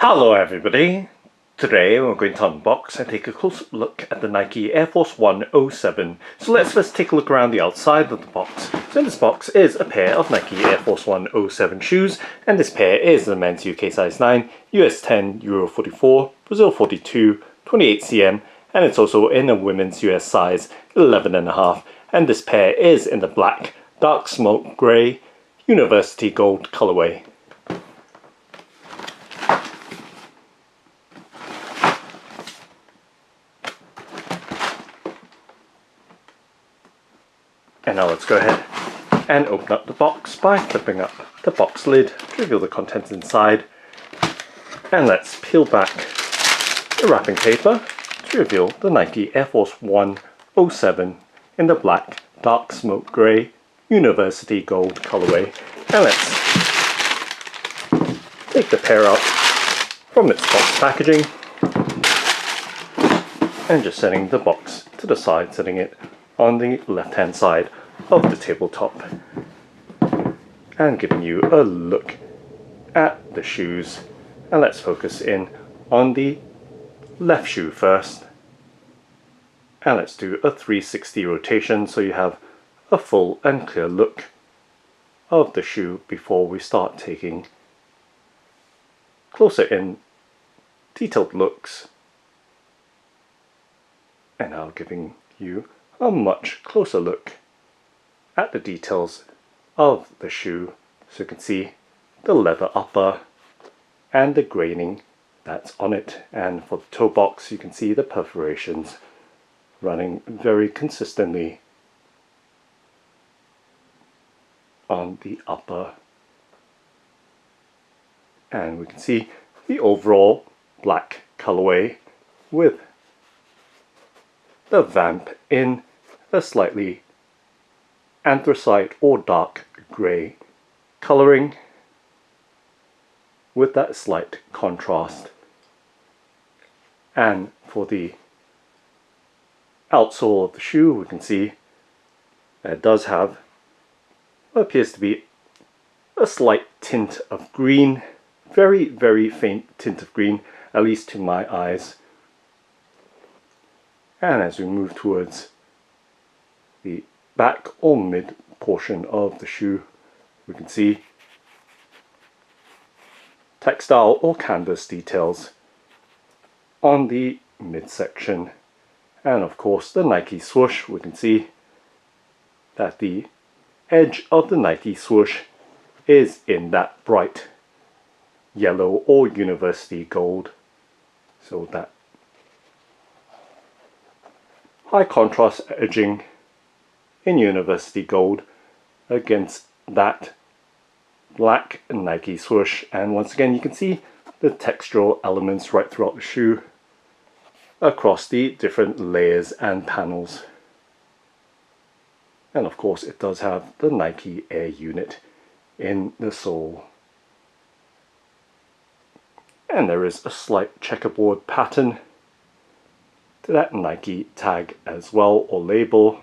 Hello everybody! Today we're going to unbox and take a close look at the Nike Air Force 1 07. So let's first take a look around the outside of the box. So in this box is a pair of Nike Air Force 1 07 shoes, and this pair is the men's UK size 9, US 10, Euro 44, Brazil 42, 28 cm, and it's also in a women's US size 11.5, and this pair is in the black, dark smoke grey, university gold colourway. And now let's go ahead and open up the box by flipping up the box lid to reveal the contents inside. And let's peel back the wrapping paper to reveal the Nike Air Force 1 07 in the black, dark smoke grey, university gold colourway. And let's take the pair out from its box packaging and just setting the box to the side, setting it on the left hand side of the tabletop and giving you a look at the shoes. And let's focus in on the left shoe first, and let's do a 360 rotation so you have a full and clear look of the shoe before we start taking closer in detailed looks, and now giving you a much closer look at the details of the shoe, so you can see the leather upper and the graining that's on it, and for the toe box you can see the perforations running very consistently on the upper, and we can see the overall black colorway with the vamp in a slightly anthracite or dark grey colouring with that slight contrast. And for the outsole of the shoe, we can see that it does have what appears to be a slight tint of green, very faint tint of green, at least to my eyes. And as we move towards the back or mid portion of the shoe, we can see textile or canvas details on the midsection. And of course the Nike swoosh, we can see that the edge of the Nike swoosh is in that bright yellow or university gold, so that high contrast edging in university gold against that black Nike swoosh. And once again you can see the textural elements right throughout the shoe across the different layers and panels. And of course it does have the Nike Air unit in the sole. And there is a slight checkerboard pattern to that Nike tag as well, or label.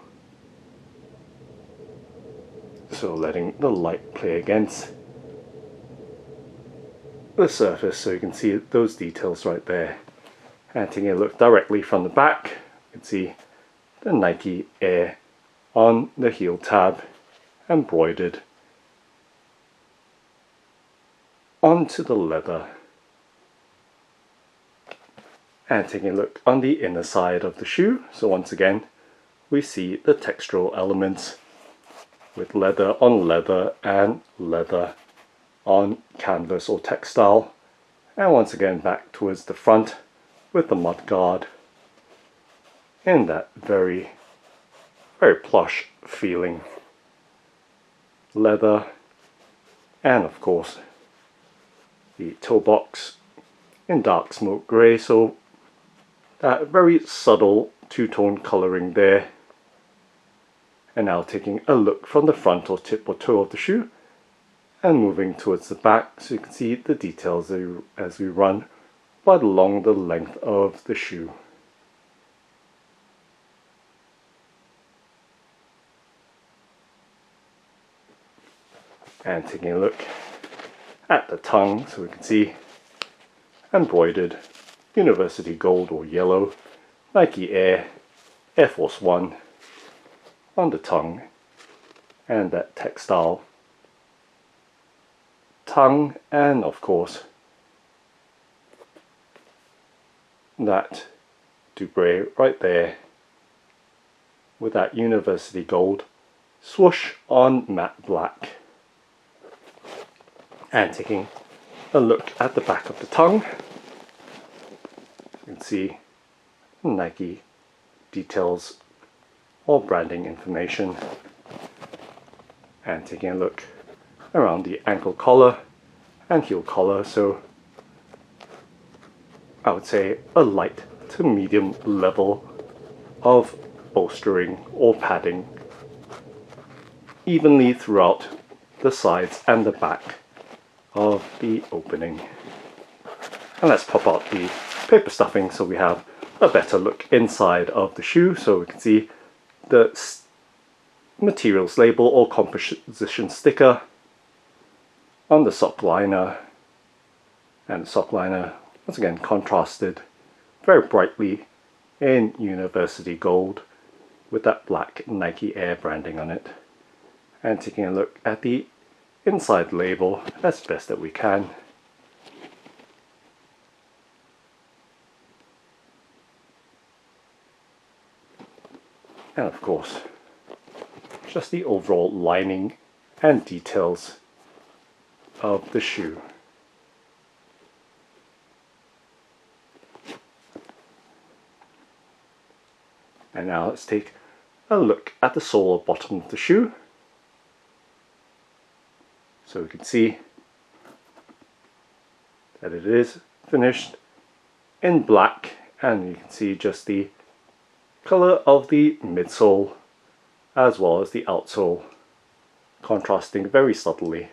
So letting the light play against the surface so you can see those details right there. And taking a look directly from the back, you can see the Nike Air on the heel tab embroidered onto the leather. And taking a look on the inner side of the shoe, so once again we see the textural elements with leather on leather and leather on canvas or textile, and once again back towards the front with the mud guard in that very plush feeling leather, and of course the toe box in dark smoke grey, so that very subtle two-tone colouring there. And now taking a look from the front or tip or toe of the shoe and moving towards the back so you can see the details as we run right along the length of the shoe. And taking a look at the tongue so we can see embroidered University Gold or yellow Nike Air Force 1 on the tongue, and that textile tongue, and of course that dubre right there with that University Gold swoosh on matte black. And taking a look at the back of the tongue, you can see Nike details or branding information, and taking a look around the ankle collar and heel collar, so I would say a light to medium level of bolstering or padding evenly throughout the sides and the back of the opening. And let's pop out the paper stuffing so we have a better look inside of the shoe, so we can see the materials label or composition sticker on the sock liner, and the sock liner once again contrasted very brightly in University Gold with that black Nike Air branding on it. And taking a look at the inside label as best that we can. And of course, just the overall lining and details of the shoe. And now let's take a look at the sole or bottom of the shoe. So we can see that it is finished in black, and you can see just the colour of the midsole as well as the outsole contrasting very subtly.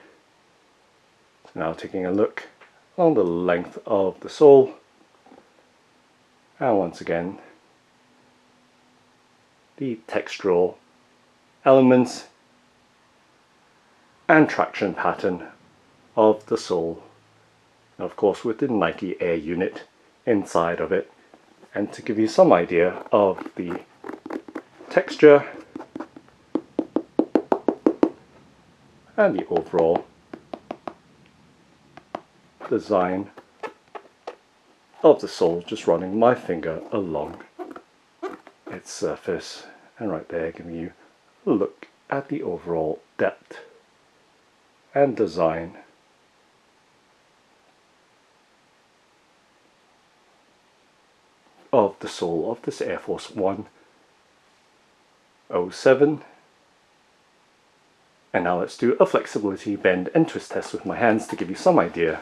So now taking a look on the length of the sole, and once again the textural elements and traction pattern of the sole, and of course with the Nike Air unit inside of it. And to give you some idea of the texture and the overall design of the sole, just running my finger along its surface, and right there giving you a look at the overall depth and design of the sole of this Air Force 107. And now let's do a flexibility, bend and twist test with my hands to give you some idea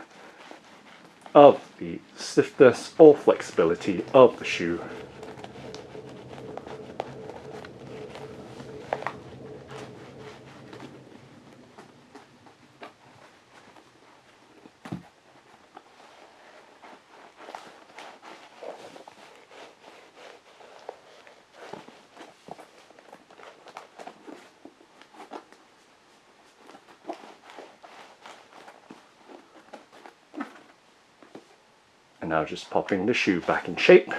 of the stiffness or flexibility of the shoe. And now just popping the shoe back in shape.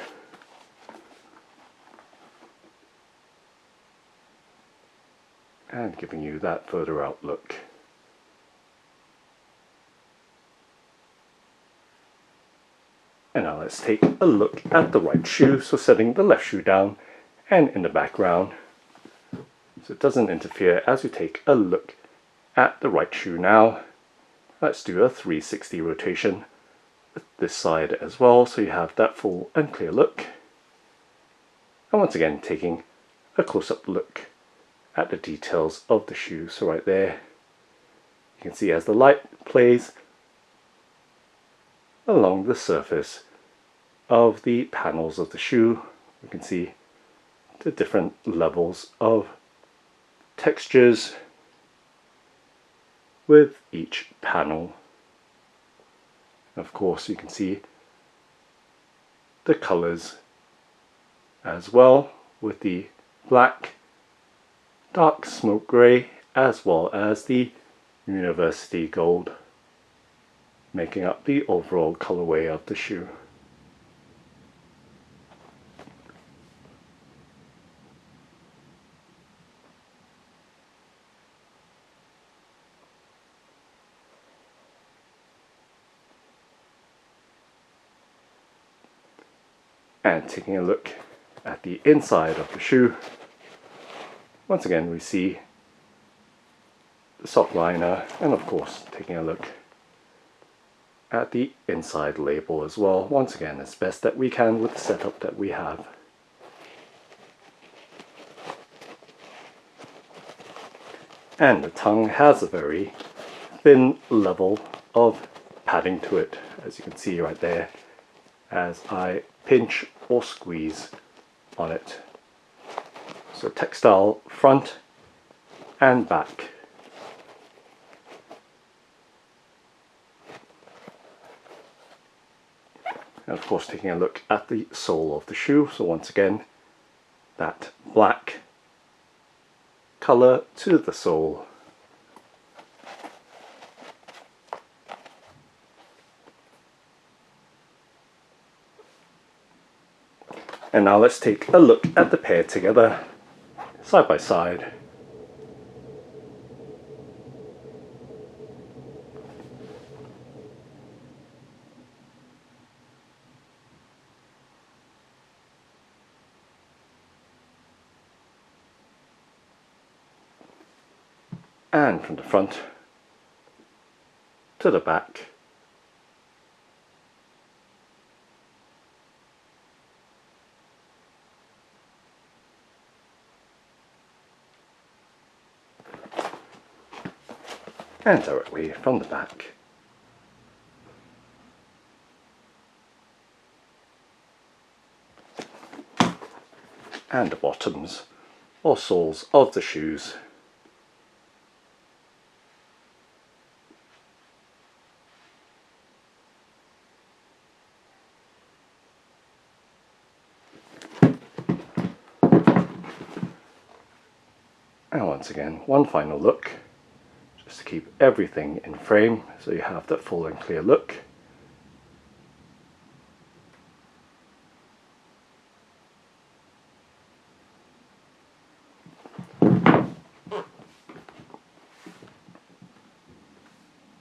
And giving you that further out look. And now let's take a look at the right shoe, so setting the left shoe down and in the background so it doesn't interfere as we take a look at the right shoe now. Let's do a 360 rotation with this side as well, so you have that full and clear look. And once again taking a close-up look at the details of the shoe. So right there you can see as the light plays along the surface of the panels of the shoe, we can see the different levels of textures with each panel. Of course you can see the colours as well, with the black, dark smoke grey, as well as the University Gold. making up the overall colorway of the shoe. And taking a look at the inside of the shoe, once again we see the sock liner, and of course taking a look at the inside label as well, once again as best that we can with the setup that we have. And the tongue has a very thin level of padding to it, as you can see right there, as I pinch or squeeze on it. So textile front and back. And of course taking a look at the sole of the shoe, so once again that black colour to the sole. And now let's take a look at the pair together, side by side. And from the front to the back. And directly from the back. And the bottoms or soles of the shoes. And once again, one final look, just to keep everything in frame so you have that full and clear look.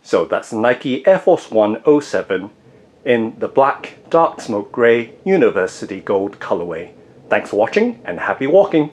So that's the Nike Air Force 1 07 in the black, dark smoke grey, University Gold colorway. Thanks for watching and happy walking!